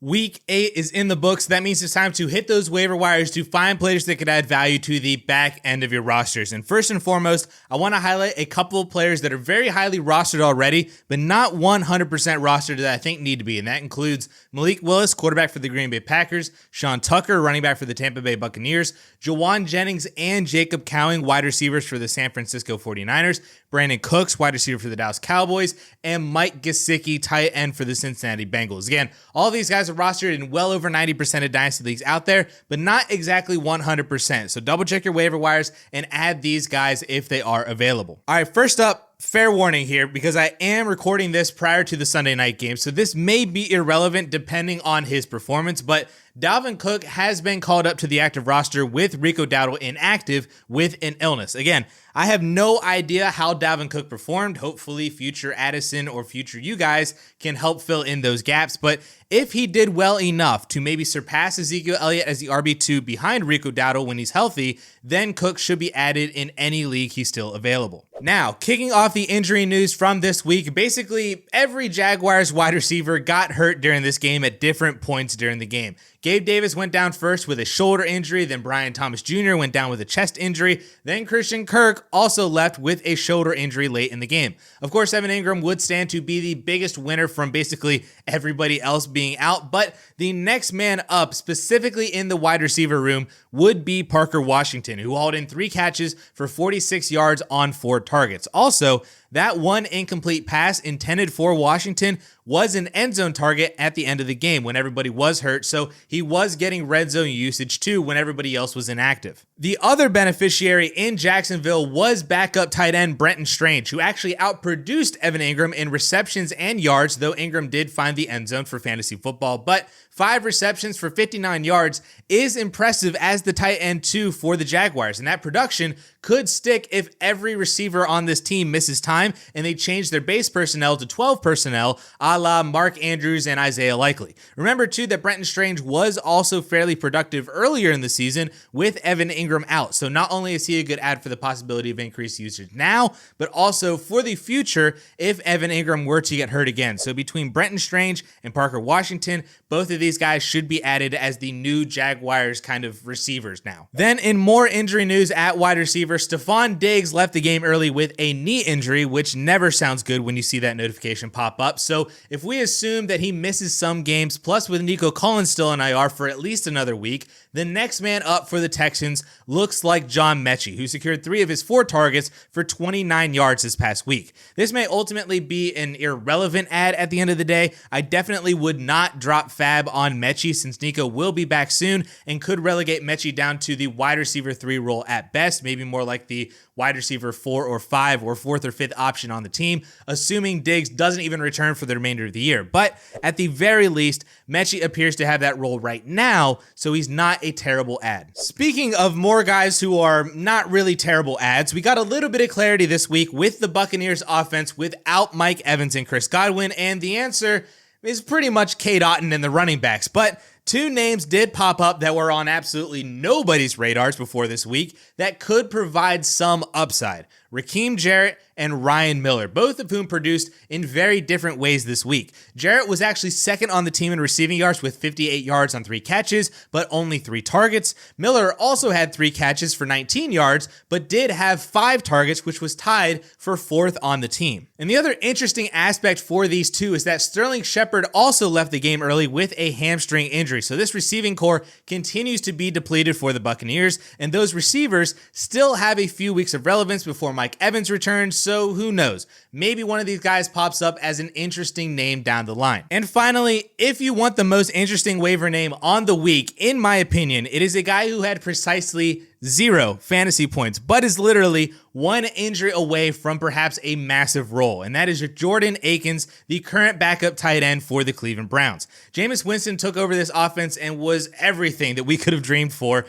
Week 8 is in the books. That means it's time to hit those waiver wires to find players that could add value to the back end of your rosters. And first and foremost, I want to highlight a couple of players that are very highly rostered already, but not 100% rostered that I think need to be. And that includes Malik Willis, quarterback for the Green Bay Packers, Sean Tucker, running back for the Tampa Bay Buccaneers, Jawan Jennings and Jacob Cowing, wide receivers for the San Francisco 49ers, Brandon Cooks, wide receiver for the Dallas Cowboys, and Mike Gesicki, tight end for the Cincinnati Bengals. Again, all these guys are rostered in well over 90% of Dynasty leagues out there, but not exactly 100%. So double check your waiver wires and add these guys if they are available. All right, first up, fair warning here because I am recording this prior to the Sunday night game, so this may be irrelevant depending on his performance, but Dalvin Cook has been called up to the active roster with Rico Dowdle inactive with an illness. Again, I have no idea how Dalvin Cook performed. Hopefully future Addison or future you guys can help fill in those gaps, but if he did well enough to maybe surpass Ezekiel Elliott as the RB2 behind Rico Dowdle when he's healthy, then Cook should be added in any league he's still available. Now, kicking off the injury news from this week, basically every Jaguars wide receiver got hurt during this game at different points during the game. Gabe Davis went down first with a shoulder injury, then Brian Thomas Jr. went down with a chest injury, then Christian Kirk also left with a shoulder injury late in the game. Of course, Evan Ingram would stand to be the biggest winner from basically everybody else being out, but the next man up, specifically in the wide receiver room, would be Parker Washington, who hauled in 3 catches for 46 yards on 4 targets. Also, that one incomplete pass intended for Washington was an end zone target at the end of the game when everybody was hurt, so he was getting red zone usage too when everybody else was inactive. The other beneficiary in Jacksonville was backup tight end Brenton Strange, who actually outproduced Evan Ingram in receptions and yards, though Ingram did find the end zone for fantasy football, but 5 receptions for 59 yards is impressive as the tight end 2 for the Jaguars, and that production could stick if every receiver on this team misses time and they change their base personnel to 12 personnel, a la Mark Andrews and Isaiah Likely. Remember too that Brenton Strange was also fairly productive earlier in the season with Evan Ingram out, so not only is he a good add for the possibility of increased usage now, but also for the future if Evan Ingram were to get hurt again. So between Brenton Strange and Parker Washington, both of these guys should be added as the new Jaguars kind of receivers now. Then in more injury news at wide receiver, Stephon Diggs left the game early with a knee injury, which never sounds good when you see that notification pop up. So if we assume that he misses some games, plus with Nico Collins still on IR for at least another week, the next man up for the Texans looks like John Mechie, who secured 3 of his 4 targets for 29 yards this past week. This may ultimately be an irrelevant ad at the end of the day. I definitely would not drop fab on Mechie since Nico will be back soon and could relegate Mechie down to the wide receiver 3 role at best, maybe more like the wide receiver 4 or 5 or 4th or 5th option on the team, assuming Diggs doesn't even return for the remainder of the year. But at the very least, Mechie appears to have that role right now, so he's not a terrible ad. Speaking of more guys who are not really terrible ads, we got a little bit of clarity this week with the Buccaneers offense without Mike Evans and Chris Godwin, and the answer is pretty much Cade Otton and the running backs, but 2 names did pop up that were on absolutely nobody's radars before this week that could provide some upside. Raheem Jarrett and Ryan Miller, both of whom produced in very different ways this week. Jarrett was actually second on the team in receiving yards with 58 yards on 3 catches, but only 3 targets. Miller also had 3 catches for 19 yards, but did have 5 targets, which was tied for 4th on the team. And the other interesting aspect for these 2 is that Sterling Shepard also left the game early with a hamstring injury. So this receiving core continues to be depleted for the Buccaneers, and those receivers still have a few weeks of relevance before Mike Evans returns, so who knows? Maybe one of these guys pops up as an interesting name down the line. And finally, if you want the most interesting waiver name on the week, in my opinion, it is a guy who had precisely 0 fantasy points, but is literally 1 injury away from perhaps a massive role, and that is Jordan Akins, the current backup tight end for the Cleveland Browns. Jameis Winston took over this offense and was everything that we could have dreamed for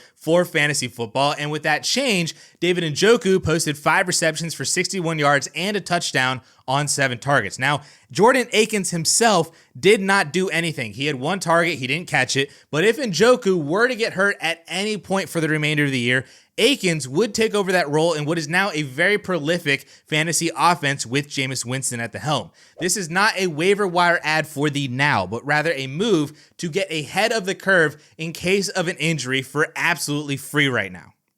fantasy football, and with that change, David Njoku posted 5 receptions for 61 yards and a touchdown on 7 targets. Now, Jordan Akins himself did not do anything. He had 1 target, he didn't catch it, but if Njoku were to get hurt at any point for the remainder of the year, Akins would take over that role in what is now a very prolific fantasy offense with Jameis Winston at the helm. This is not a waiver wire ad for the now, but rather a move to get ahead of the curve in case of an injury for absolutely free right now.